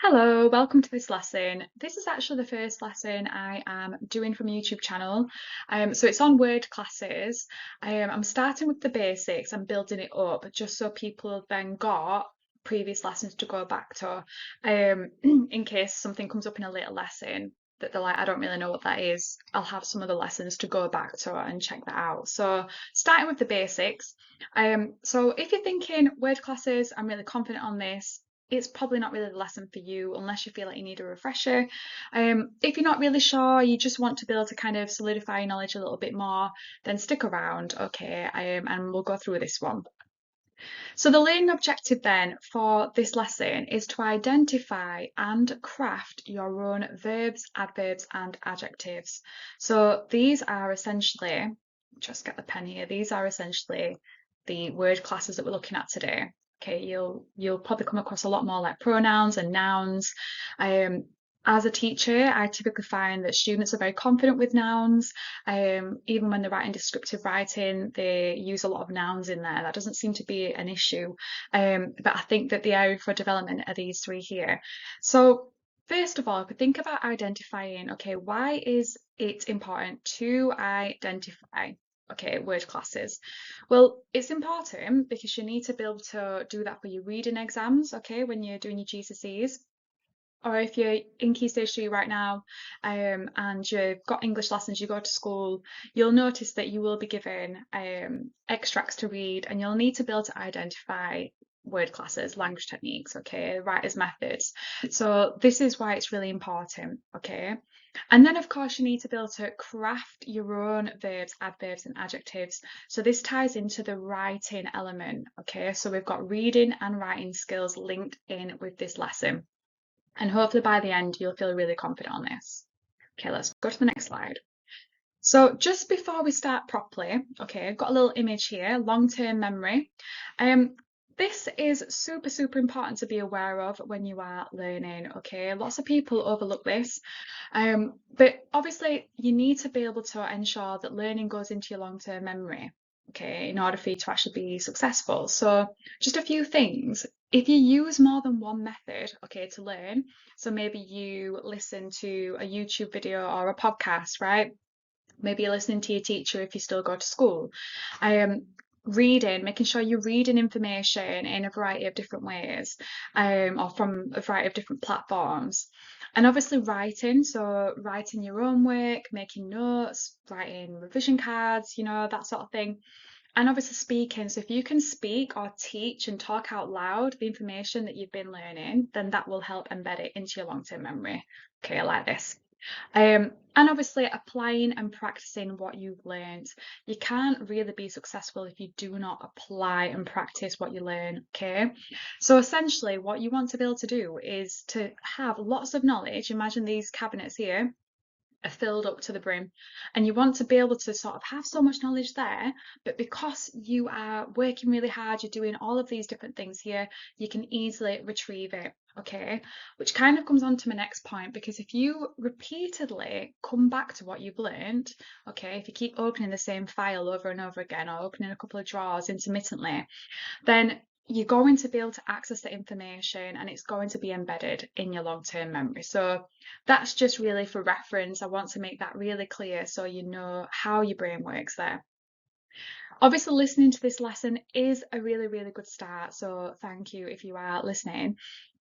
Hello, welcome to this lesson. This is actually the first lesson I am doing from a YouTube channel. So it's on word classes. I'm starting with the basics and building it up just so people have then got previous lessons to go back to in case something comes up in a later lesson that they're like, I don't really know what that is. I'll have some of the lessons to go back to and check that out. So starting with the basics. So if you're thinking word classes, I'm really confident on this, it's probably not really the lesson for you unless you feel like you need a refresher. If you're not really sure, you just want to be able to kind of solidify your knowledge a little bit more, then stick around, okay, and we'll go through this one. So the learning objective then for this lesson is to identify and craft your own verbs, adverbs, and adjectives. So these are essentially, just get the pen here, these are essentially the word classes that we're looking at today. Okay, you'll probably come across a lot more like pronouns and nouns. Um, as a teacher, I typically find that students are very confident with nouns. Even when they're writing descriptive writing, they use a lot of nouns in there. That doesn't seem to be an issue. But I think that the area for development are these three here. So first of all, if we think about identifying, okay, why is it important to identify, okay, word classes? Well, it's important because you need to be able to do that for your reading exams, okay, when you're doing your GCSEs. Or if you're in Key Stage 3 right now, and you've got English lessons, you go to school, you'll notice that you will be given extracts to read, and you'll need to be able to identify word classes, language techniques, okay, writers' methods. So this is why it's really important, okay? And then, of course, you need to be able to craft your own verbs, adverbs, and adjectives. So this ties into the writing element, okay? So we've got reading and writing skills linked in with this lesson. And hopefully by the end, you'll feel really confident on this. Okay, let's go to the next slide. So just before we start properly, okay, I've got a little image here, long-term memory. This is super, super important to be aware of when you are learning, okay? Lots of people overlook this. But obviously you need to be able to ensure that learning goes into your long-term memory, okay, in order for you to actually be successful. So just a few things. If you use more than one method, okay, to learn, so maybe you listen to a YouTube video or a podcast, right? Maybe you're listening to your teacher if you still go to school. Reading, making sure you're reading information in a variety of different ways, or from a variety of different platforms. And obviously writing, so writing your own work, making notes, writing revision cards, that sort of thing. And obviously speaking, so if you can speak or teach and talk out loud the information that you've been learning, then that will help embed it into your long-term memory. Okay, I like this. And obviously applying and practicing what you've learned. You can't really be successful if you do not apply and practice what you learn, okay? So essentially what you want to be able to do is to have lots of knowledge. Imagine these cabinets here are filled up to the brim, and you want to be able to sort of have so much knowledge there, but because you are working really hard, you're doing all of these different things here, you can easily retrieve it, okay? Which kind of comes on to my next point, because if you repeatedly come back to what you've learned, okay, if you keep opening the same file over and over again, or opening a couple of drawers intermittently, then you're going to be able to access the information and it's going to be embedded in your long-term memory. So that's just really for reference. I want to make that really clear so you know how your brain works there. Obviously, listening to this lesson is a really, really good start. So thank you if you are listening.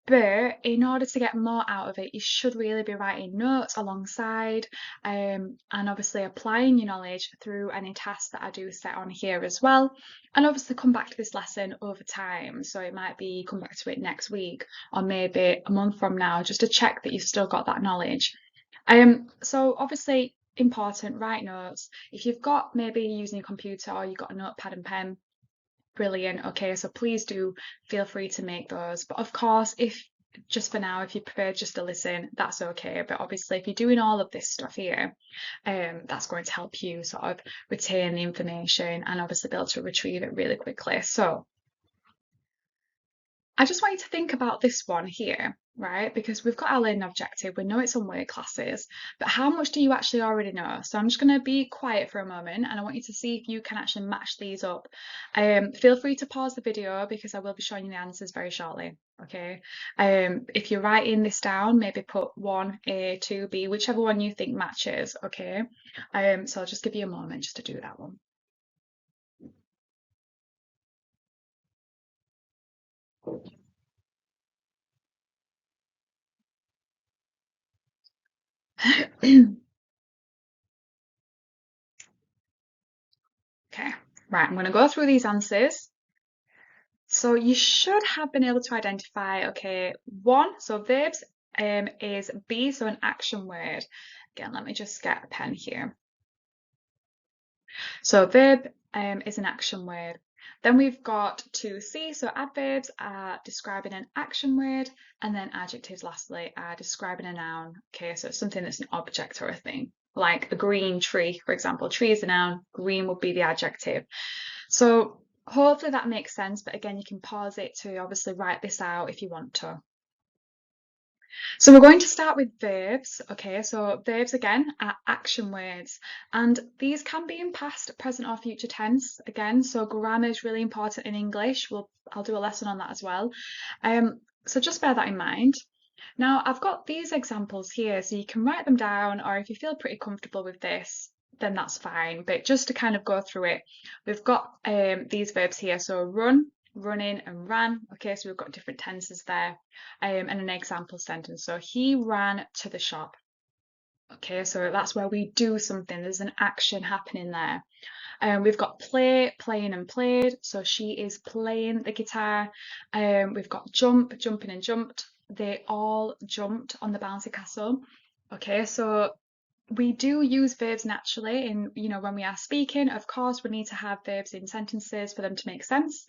But in order to get more out of it, you should really be writing notes alongside, and obviously applying your knowledge through any tasks that I do set on here as well. And obviously come back to this lesson over time. So it might be come back to it next week or maybe a month from now, just to check that you've still got that knowledge. So obviously important, write notes. If you've got maybe using your computer or you've got a notepad and pen, brilliant. Okay, so please do feel free to make those. But of course, if just for now, if you prefer just to listen, that's okay. But obviously, if you're doing all of this stuff here, that's going to help you sort of retain the information and obviously be able to retrieve it really quickly. So I just want you to think about this one here, right? Because we've got our learning objective, we know it's on word classes, but how much do you actually already know? So I'm just going to be quiet for a moment and I want you to see if you can actually match these up. Feel free to pause the video because I will be showing you the answers very shortly. Okay. If you're writing this down, maybe put 1A, 2B, whichever one you think matches. Okay. So I'll just give you a moment just to do that one. Okay. Right. I'm going to go through these answers. So you should have been able to identify, okay, one, so verbs is B, so an action word. Again, let me just get a pen here. So verb is an action word. Then we've got 2C, so adverbs are describing an action word, and then adjectives lastly are describing a noun. Okay, so it's something that's an object or a thing. Like a green tree, for example. Tree is a noun, green would be the adjective. So hopefully that makes sense, but again, you can pause it to obviously write this out if you want to. So we're going to start with verbs. Okay, so verbs again are action words, and these can be in past, present, or future tense again. So grammar is really important in English. I'll do a lesson on that as well. So just bear that in mind. Now I've got these examples here, so you can write them down, or if you feel pretty comfortable with this, then that's fine. But just to kind of go through it, we've got these verbs here. So run, running, and ran. Okay, so we've got different tenses there, and an example sentence. So he ran to the shop. Okay, so that's where we do something. There's an action happening there. We've got play, playing, and played. So she is playing the guitar. We've got jump, jumping, and jumped. They all jumped on the bouncy castle. Okay, so we do use verbs naturally in, when we are speaking. Of course, we need to have verbs in sentences for them to make sense.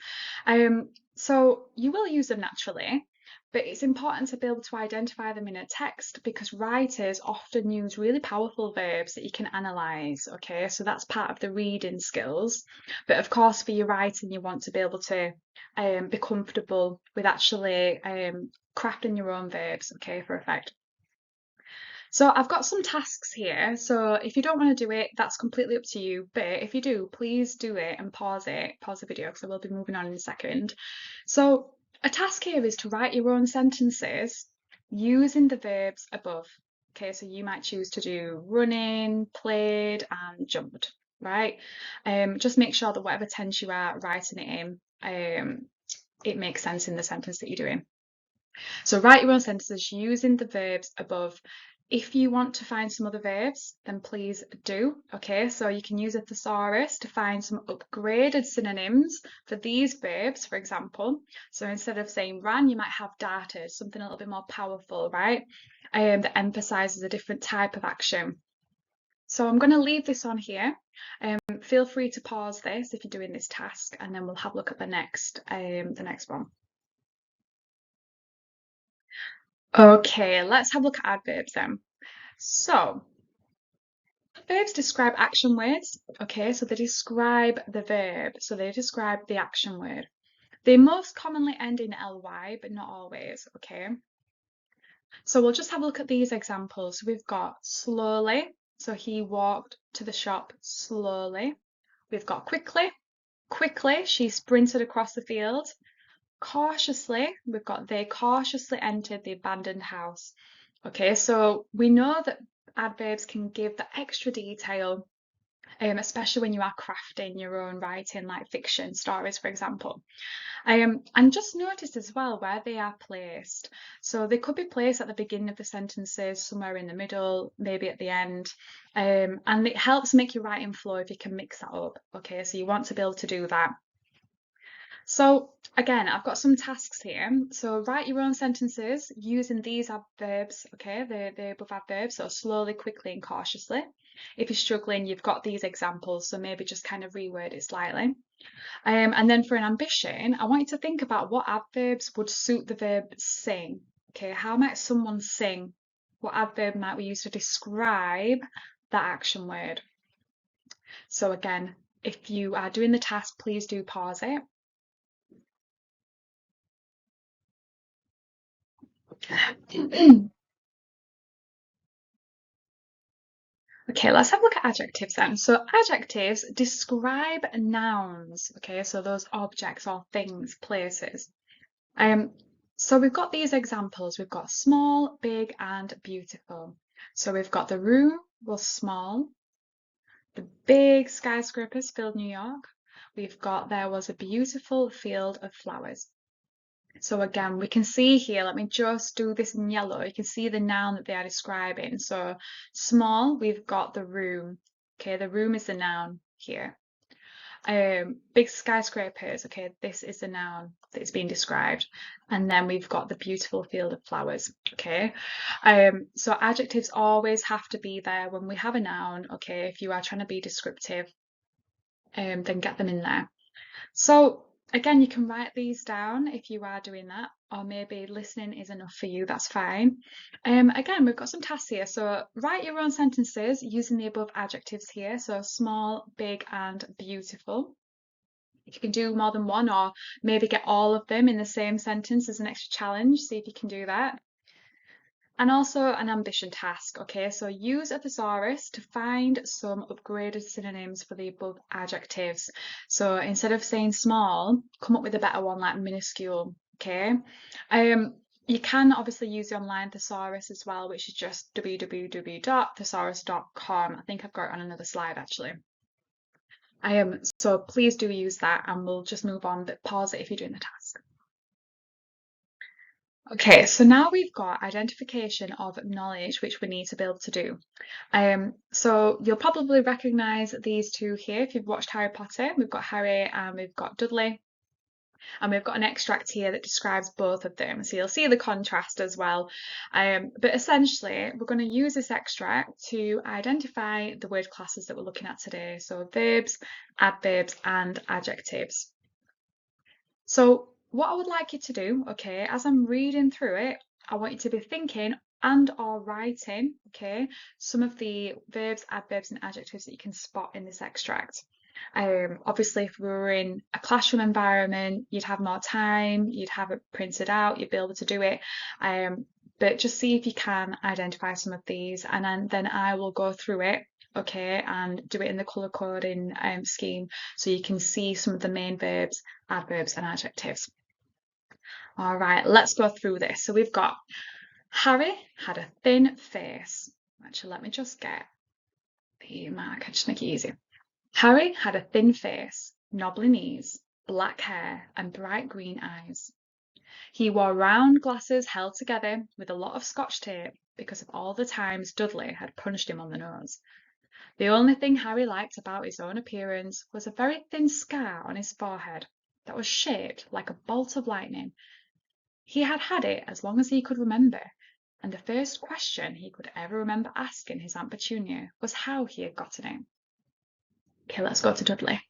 So you will use them naturally, but it's important to be able to identify them in a text because writers often use really powerful verbs that you can analyze. Okay, so that's part of the reading skills. But of course, for your writing, you want to be able to be comfortable with actually crafting your own verbs, okay, for effect. So I've got some tasks here. So if you don't want to do it, that's completely up to you. But if you do, please do it, pause the video because I will be moving on in a second. So a task here is to write your own sentences using the verbs above. Okay, so you might choose to do running, played, and jumped, right? Just make sure that whatever tense you are writing it in, it makes sense in the sentence that you're doing. So write your own sentences using the verbs above. If you want to find some other verbs, then please do. Okay, so you can use a thesaurus to find some upgraded synonyms for these verbs, for example. So instead of saying ran, you might have darted, something a little bit more powerful, right? That emphasizes a different type of action. So I'm going to leave this on here. Feel free to pause this if you're doing this task, and then we'll have a look at the next one. Okay, let's have a look at adverbs then. So, verbs describe action words. Okay, so they describe the verb. So they describe the action word. They most commonly end in ly, but not always. Okay. So we'll just have a look at these examples. We've got slowly. So he walked to the shop slowly. We've got quickly. Quickly, she sprinted across the field. Cautiously, we've got they cautiously entered the abandoned house. Okay, so we know that adverbs can give the extra detail, especially when you are crafting your own writing, like fiction stories, for example. And just notice as well where they are placed. So they could be placed at the beginning of the sentences, somewhere in the middle, maybe at the end. And it helps make your writing flow if you can mix that up. Okay, so you want to be able to do that. So again, I've got some tasks here. So write your own sentences using these adverbs, okay, the above adverbs, so slowly, quickly, and cautiously. If you're struggling, you've got these examples, so maybe just kind of reword it slightly. And then for an ambition, I want you to think about what adverbs would suit the verb sing. Okay, how might someone sing? What adverb might we use to describe that action word? So again, if you are doing the task, please do pause it. Okay, let's have a look at adjectives then. So adjectives describe nouns. Okay, so those objects or things, places. Um, So we've got these examples. We've got small, big, and beautiful. So we've got the room was small. The big skyscrapers filled New York. We've got there was a beautiful field of flowers. So again, we can see here, let me just do this in yellow. You can see the noun that they are describing. So small, we've got the room. Okay, the room is the noun here. Big skyscrapers, okay, this is the noun that is being described. And then we've got the beautiful field of flowers, okay? So adjectives always have to be there when we have a noun, okay? If you are trying to be descriptive, then get them in there. So again, you can write these down if you are doing that, or maybe listening is enough for you, that's fine. Again, we've got some tasks here. So write your own sentences using the above adjectives here. So small, big, and beautiful. If you can do more than one, or maybe get all of them in the same sentence as an extra challenge, see if you can do that. And also an ambition task, okay? So use a thesaurus to find some upgraded synonyms for the above adjectives. So instead of saying small, come up with a better one like minuscule, okay? You can obviously use the online thesaurus as well, which is just www.thesaurus.com. I think I've got it on another slide actually. So please do use that, and we'll just move on, but pause it if you're doing the task. Okay, so now we've got identification of knowledge, which we need to be able to do. So you'll probably recognise these two here if you've watched Harry Potter. We've got Harry and we've got Dudley. And we've got an extract here that describes both of them. So you'll see the contrast as well. But essentially, we're going to use this extract to identify the word classes that we're looking at today. So verbs, adverbs, and adjectives. So what I would like you to do, okay, as I'm reading through it, I want you to be thinking and or writing, okay, some of the verbs, adverbs, and adjectives that you can spot in this extract. Obviously, if we were in a classroom environment, you'd have more time, you'd have it printed out, you'd be able to do it. But just see if you can identify some of these, and then I will go through it, okay, and do it in the colour coding scheme so you can see some of the main verbs, adverbs, and adjectives. All right, let's go through this. So we've got Harry had a thin face. Actually, let me just get the marker, just make it easy. Harry had a thin face, knobbly knees, black hair, and bright green eyes. He wore round glasses held together with a lot of Scotch tape because of all the times Dudley had punched him on the nose. The only thing Harry liked about his own appearance was a very thin scar on his forehead that was shaped like a bolt of lightning. He had had it as long as he could remember, and the first question he could ever remember asking his Aunt Petunia was how he had gotten it. Okay, let's go to Dudley.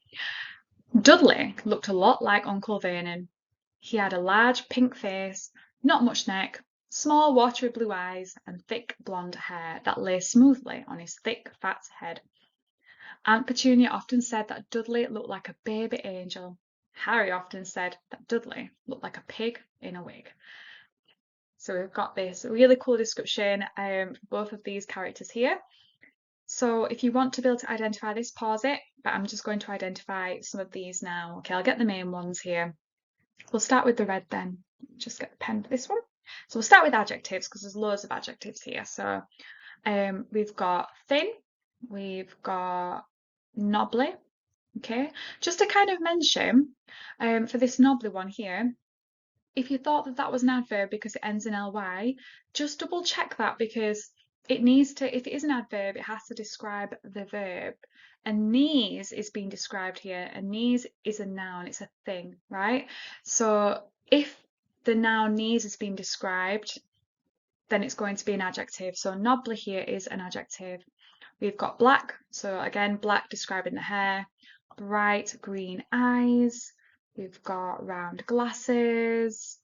Dudley looked a lot like Uncle Vernon. He had a large pink face, not much neck, small watery blue eyes, and thick blonde hair that lay smoothly on his thick, fat head. Aunt Petunia often said that Dudley looked like a baby angel. Harry often said that Dudley looked like a pig in a wig. So we've got this really cool description for both of these characters here. So if you want to be able to identify this, pause it, but I'm just going to identify some of these now. Okay, I'll get the main ones here. We'll start with the red then. Just get the pen for this one. So we'll start with adjectives because there's loads of adjectives here. So we've got thin, we've got knobbly. Okay, just to kind of mention for this knobbly one here, if you thought that that was an adverb because it ends in ly, just double check that because it needs to, if it is an adverb, it has to describe the verb. And knees is being described here, and knees is a noun, it's a thing, right? So if the noun knees is being described, then it's going to be an adjective. So knobbly here is an adjective. We've got black, so again, black describing the hair, bright green eyes, we've got round glasses.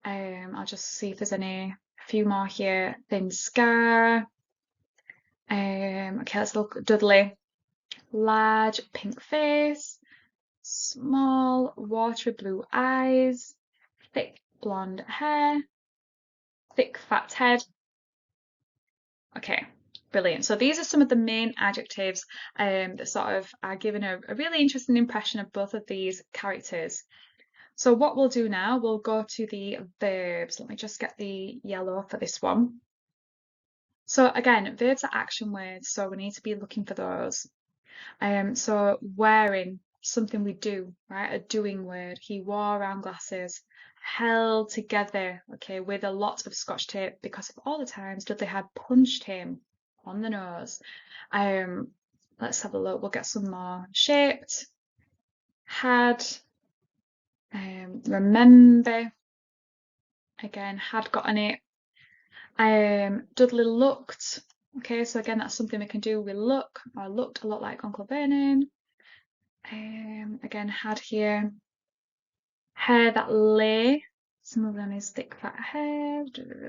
I'll just see if there's a few more here. Thin scar. Okay, let's look at Dudley. Large pink face, small watery blue eyes, thick blonde hair, thick fat head. Okay, brilliant. So these are some of the main adjectives that sort of are giving a really interesting impression of both of these characters. So what we'll do now, we'll go to the verbs. Let me just get the yellow for this one. So again, verbs are action words, so we need to be looking for those. So wearing, something we do, right? A doing word. He wore round glasses. Held together, okay, with a lot of scotch tape because of all the times Dudley had punched him on the nose. Um, let's have a look. We'll get some more. Shaped, had, remember, again, had gotten it. Dudley looked. Okay, so again, that's something we can do. We look, or looked a lot like Uncle Vernon. Again, had here. Hair that lay. Smooth on his thick fat hair.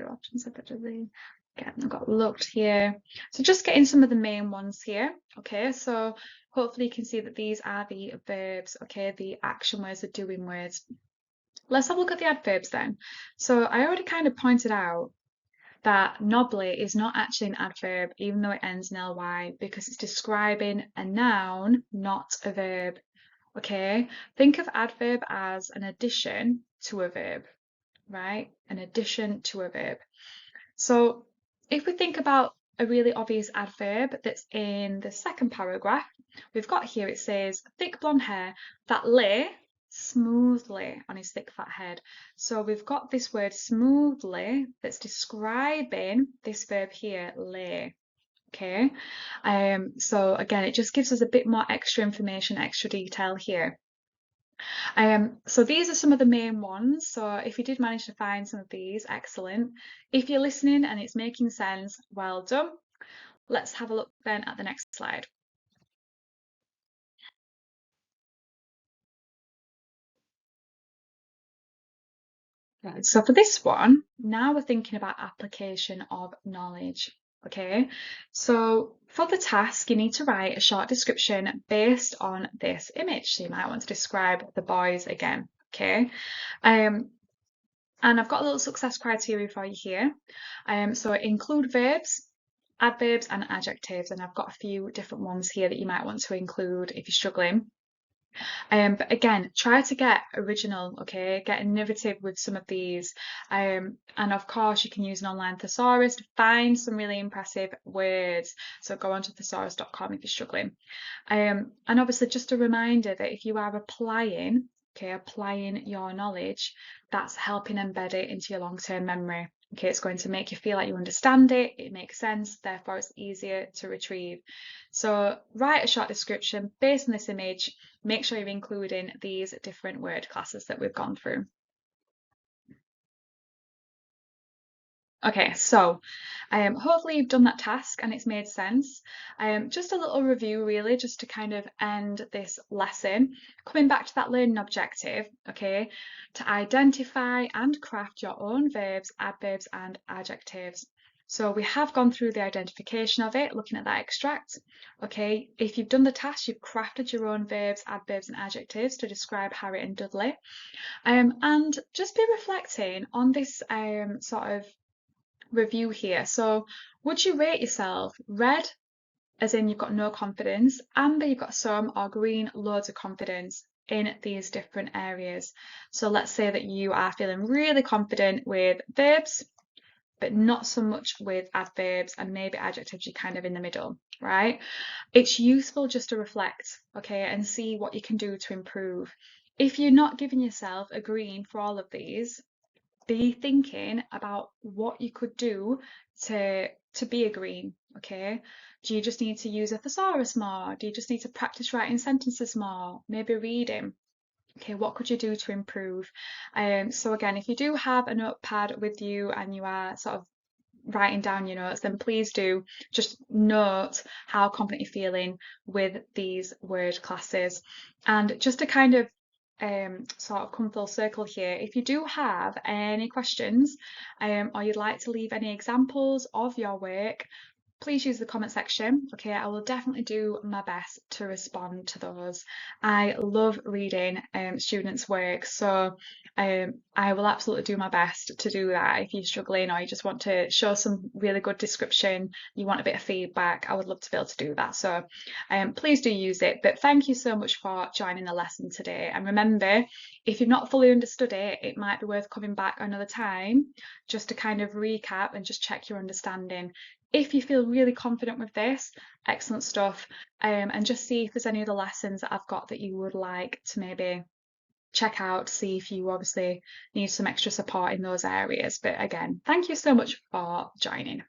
Often said that Dudley. Again, I've got looked here. So just getting some of the main ones here. Okay, so hopefully you can see that these are the verbs. Okay, the action words, the doing words. Let's have a look at the adverbs then. So I already kind of pointed out that knobbly is not actually an adverb, even though it ends in ly, because it's describing a noun, not a verb. Okay, think of adverb as an addition to a verb, right? An addition to a verb. So if we think about a really obvious adverb that's in the second paragraph, we've got here it says thick blonde hair that lay smoothly on his thick fat head. So we've got this word smoothly that's describing this verb here, lay. Okay, so again, it just gives us a bit more extra information, extra detail here. So these are some of the main ones. So if you did manage to find some of these, excellent. If you're listening and it's making sense, well done. Let's have a look then at the next slide. Right, so for this one, now we're thinking about application of knowledge. Okay, so for the task, you need to write a short description based on this image. So you might want to describe the boys again. Okay, and I've got a little success criteria for you here. So include verbs, adverbs, and adjectives, and I've got a few different ones here that you might want to include if you're struggling. But again, try to get original, okay? Get innovative with some of these. And of course, you can use an online thesaurus to find some really impressive words. So go onto thesaurus.com if you're struggling. And obviously, just a reminder that if you are applying, okay, applying your knowledge, that's helping embed it into your long-term memory. Okay, it's going to make you feel like you understand it, it makes sense, therefore it's easier to retrieve. So write a short description based on this image, make sure you're including these different word classes that we've gone through. Okay, so hopefully you've done that task and it's made sense. Just a little review really, just to kind of end this lesson. Coming back to that learning objective, okay, to identify and craft your own verbs, adverbs and adjectives. So we have gone through the identification of it, looking at that extract. Okay, if you've done the task, you've crafted your own verbs, adverbs and adjectives to describe Harry and Dudley. And just be reflecting on this sort of review here. So would you rate yourself red, as in you've got no confidence, amber, you've got some, or green, loads of confidence in these different areas? So let's say that you are feeling really confident with verbs, but not so much with adverbs, and maybe adjectives you're kind of in the middle, right? It's useful just to reflect, okay, and see what you can do to improve. If you're not giving yourself a green for all of these, be thinking about what you could do to be a green, okay? Do you just need to use a thesaurus more? Do you just need to practice writing sentences more? Maybe reading. Okay, what could you do to improve? So again, if you do have a notepad with you and you are sort of writing down your notes, then please do just note how confident you're feeling with these word classes. And just to kind of sort of come full circle here, if you do have any questions or you'd like to leave any examples of your work, please use the comment section. Okay, I will definitely do my best to respond to those. I love reading students' work, so I will absolutely do my best to do that. If you're struggling or you just want to show some really good description, you want a bit of feedback, I would love to be able to do that. So please do use it. But thank you so much for joining the lesson today. And remember, if you've not fully understood it, it might be worth coming back another time just to kind of recap and just check your understanding. If you feel really confident with this, excellent stuff. And just see if there's any other lessons that I've got that you would like to maybe check out, see if you obviously need some extra support in those areas. But again, thank you so much for joining.